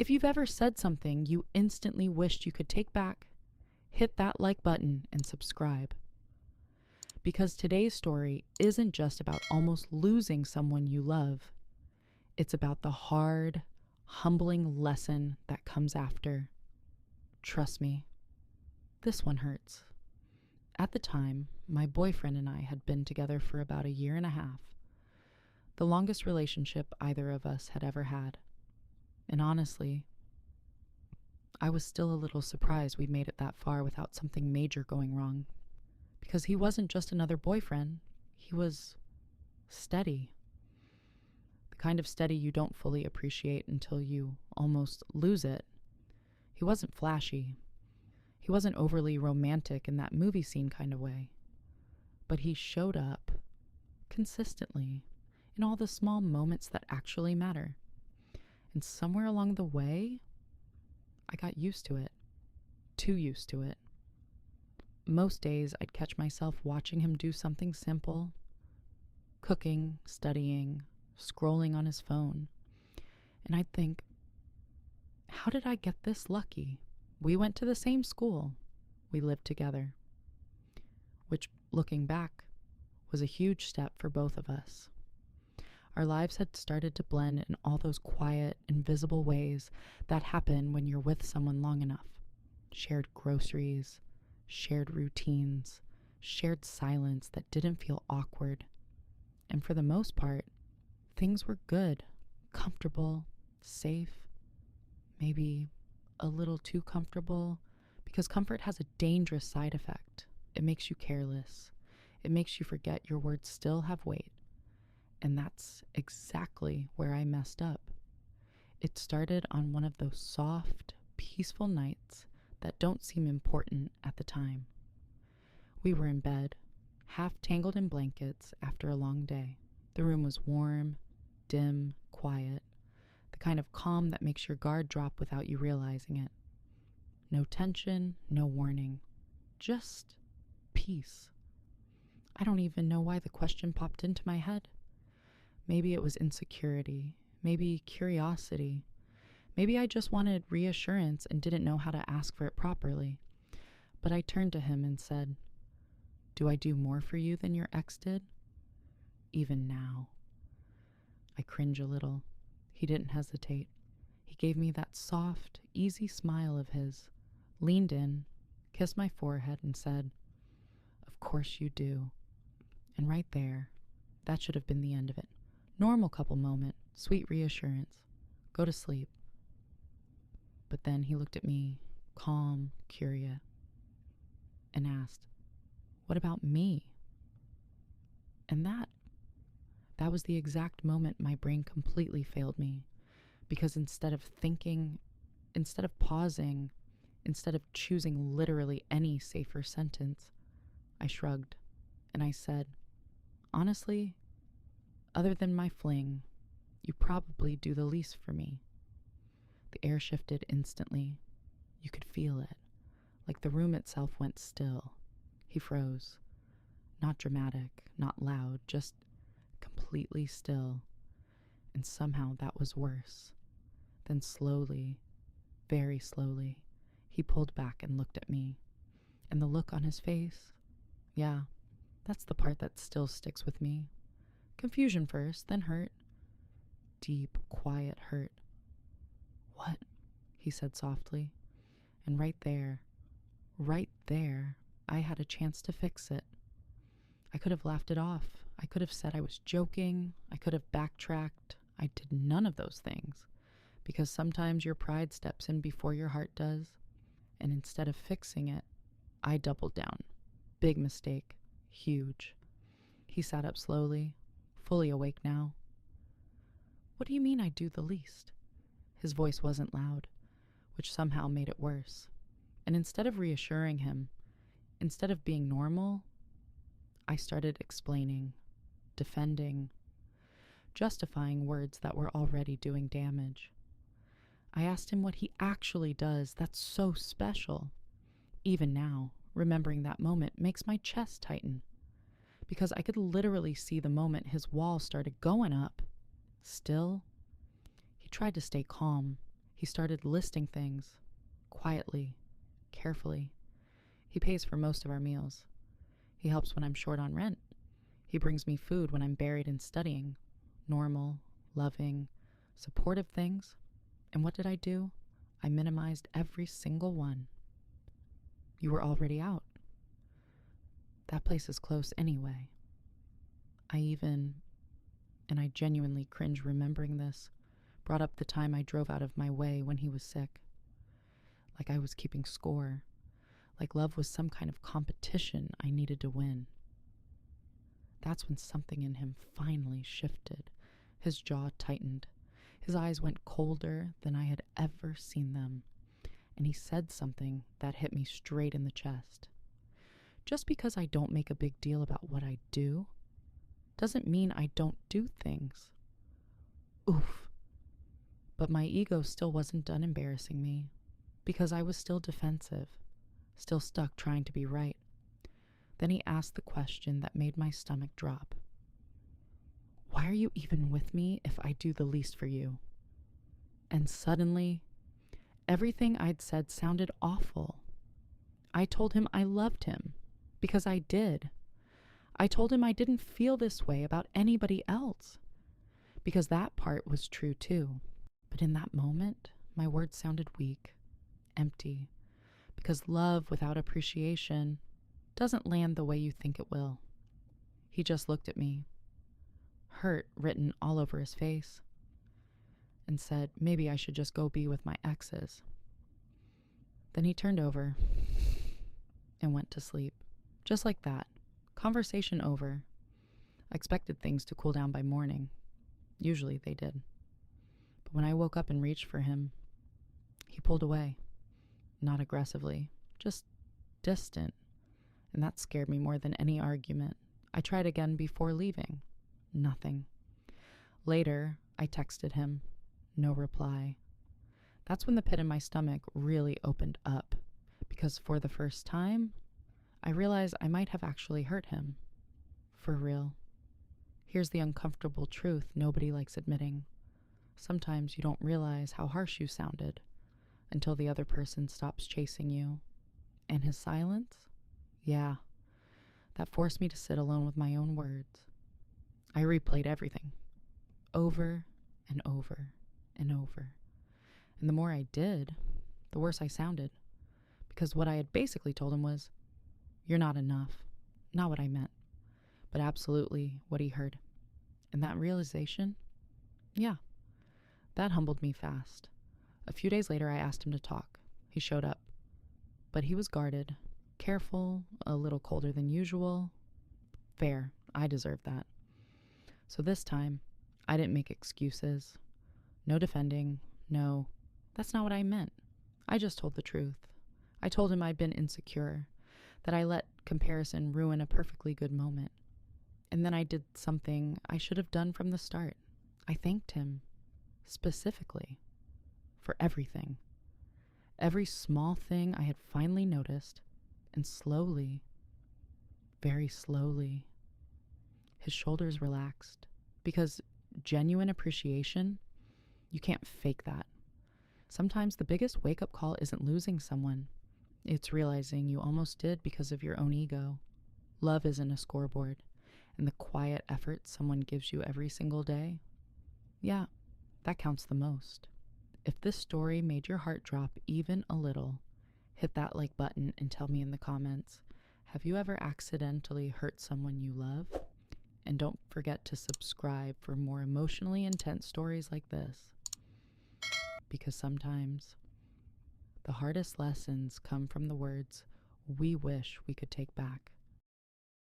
If you've ever said something you instantly wished you could take back, hit that like button and subscribe. Because today's story isn't just about almost losing someone you love. It's about the hard, humbling lesson that comes after. Trust me, this one hurts. At the time, my boyfriend and I had been together for about 1.5 years, the longest relationship either of us had ever had. And honestly, I was still a little surprised we'd made it that far without something major going wrong. Because he wasn't just another boyfriend, he was steady. The kind of steady you don't fully appreciate until you almost lose it. He wasn't flashy. He wasn't overly romantic in that movie scene kind of way. But he showed up consistently in all the small moments that actually matter. And somewhere along the way, I got used to it. Too used to it. Most days, I'd catch myself watching him do something simple. Cooking, studying, scrolling on his phone. And I'd think, how did I get this lucky? We went to the same school. We lived together. Which, looking back, was a huge step for both of us. Our lives had started to blend in all those quiet, invisible ways that happen when you're with someone long enough. Shared groceries, shared routines, shared silence that didn't feel awkward. And for the most part, things were good, comfortable, safe, maybe a little too comfortable, because comfort has a dangerous side effect. It makes you careless. It makes you forget your words still have weight. And that's exactly where I messed up. It started on one of those soft, peaceful nights that don't seem important at the time. We were in bed, half tangled in blankets after a long day. The room was warm, dim, quiet, the kind of calm that makes your guard drop without you realizing it. No tension, no warning, just peace. I don't even know why the question popped into my head. Maybe it was insecurity, maybe curiosity. Maybe I just wanted reassurance and didn't know how to ask for it properly. But I turned to him and said, "Do I do more for you than your ex did?" Even now. I cringe a little. He didn't hesitate. He gave me that soft, easy smile of his, leaned in, kissed my forehead and said, "Of course you do." And right there, that should have been the end of it. Normal couple moment, sweet reassurance. Go to sleep. But then he looked at me, calm, curious, and asked, "What about me?" And that was the exact moment my brain completely failed me. Because instead of thinking, instead of pausing, instead of choosing literally any safer sentence, I shrugged and I said, "Honestly, other than my fling, you probably do the least for me." The air shifted instantly. You could feel it, like the room itself went still. He froze. Not dramatic, not loud, just completely still. And somehow that was worse. Then slowly, very slowly, he pulled back and looked at me. And the look on his face, yeah, that's the part that still sticks with me. Confusion first, then hurt. Deep, quiet hurt. "What?" he said softly. And right there, I had a chance to fix it. I could have laughed it off. I could have said I was joking. I could have backtracked. I did none of those things. Because sometimes your pride steps in before your heart does. And instead of fixing it, I doubled down. Big mistake. Huge. He sat up slowly, fully awake now. "What do you mean I do the least?" His voice wasn't loud, which somehow made it worse. And instead of reassuring him, instead of being normal, I started explaining, defending, justifying words that were already doing damage. I asked him what he actually does that's so special. Even now, remembering that moment makes my chest tighten. Because I could literally see the moment his wall started going up. Still, he tried to stay calm. He started listing things, quietly, carefully. He pays for most of our meals. He helps when I'm short on rent. He brings me food when I'm buried in studying. Normal, loving, supportive things. And what did I do? I minimized every single one. You were already out. That place is close anyway. And I genuinely cringe remembering this, brought up the time I drove out of my way when he was sick. Like I was keeping score. Like love was some kind of competition I needed to win. That's when something in him finally shifted. His jaw tightened. His eyes went colder than I had ever seen them. And he said something that hit me straight in the chest. Just because I don't make a big deal about what I do doesn't mean I don't do things. Oof. But my ego still wasn't done embarrassing me, because I was still defensive, still stuck trying to be right. Then he asked the question that made my stomach drop. Why are you even with me if I do the least for you? And suddenly, everything I'd said sounded awful. I told him I loved him, because I did. I told him I didn't feel this way about anybody else, because that part was true too. But in that moment, my words sounded weak, empty, because love without appreciation doesn't land the way you think it will. He just looked at me, hurt written all over his face, and said maybe I should just go be with my exes. Then he turned over and went to sleep. Just like that. Conversation over. I expected things to cool down by morning. Usually they did. But when I woke up and reached for him, he pulled away. Not aggressively, just distant. And that scared me more than any argument. I tried again before leaving. Nothing. Later, I texted him. No reply. That's when the pit in my stomach really opened up, because for the first time, I realized I might have actually hurt him. For real. Here's the uncomfortable truth nobody likes admitting. Sometimes you don't realize how harsh you sounded until the other person stops chasing you. And his silence? Yeah, that forced me to sit alone with my own words. I replayed everything, over and over and over. And the more I did, the worse I sounded. Because what I had basically told him was, you're not enough. Not what I meant, but absolutely what he heard. And that realization, yeah, that humbled me fast. A few days later, I asked him to talk. He showed up. But he was guarded, careful, a little colder than usual. Fair, I deserved that. So this time, I didn't make excuses. No defending, no, that's not what I meant. I just told the truth. I told him I'd been insecure, that I let comparison ruin a perfectly good moment. And then I did something I should have done from the start. I thanked him, specifically, for everything. Every small thing I had finally noticed, and slowly, very slowly, his shoulders relaxed. Because genuine appreciation, you can't fake that. Sometimes the biggest wake-up call isn't losing someone. It's realizing you almost did because of your own ego. Love isn't a scoreboard, and the quiet effort someone gives you every single day, yeah, that counts the most. If this story made your heart drop even a little, hit that like button and tell me in the comments, have you ever accidentally hurt someone you love? And don't forget to subscribe for more emotionally intense stories like this. Because sometimes the hardest lessons come from the words we wish we could take back.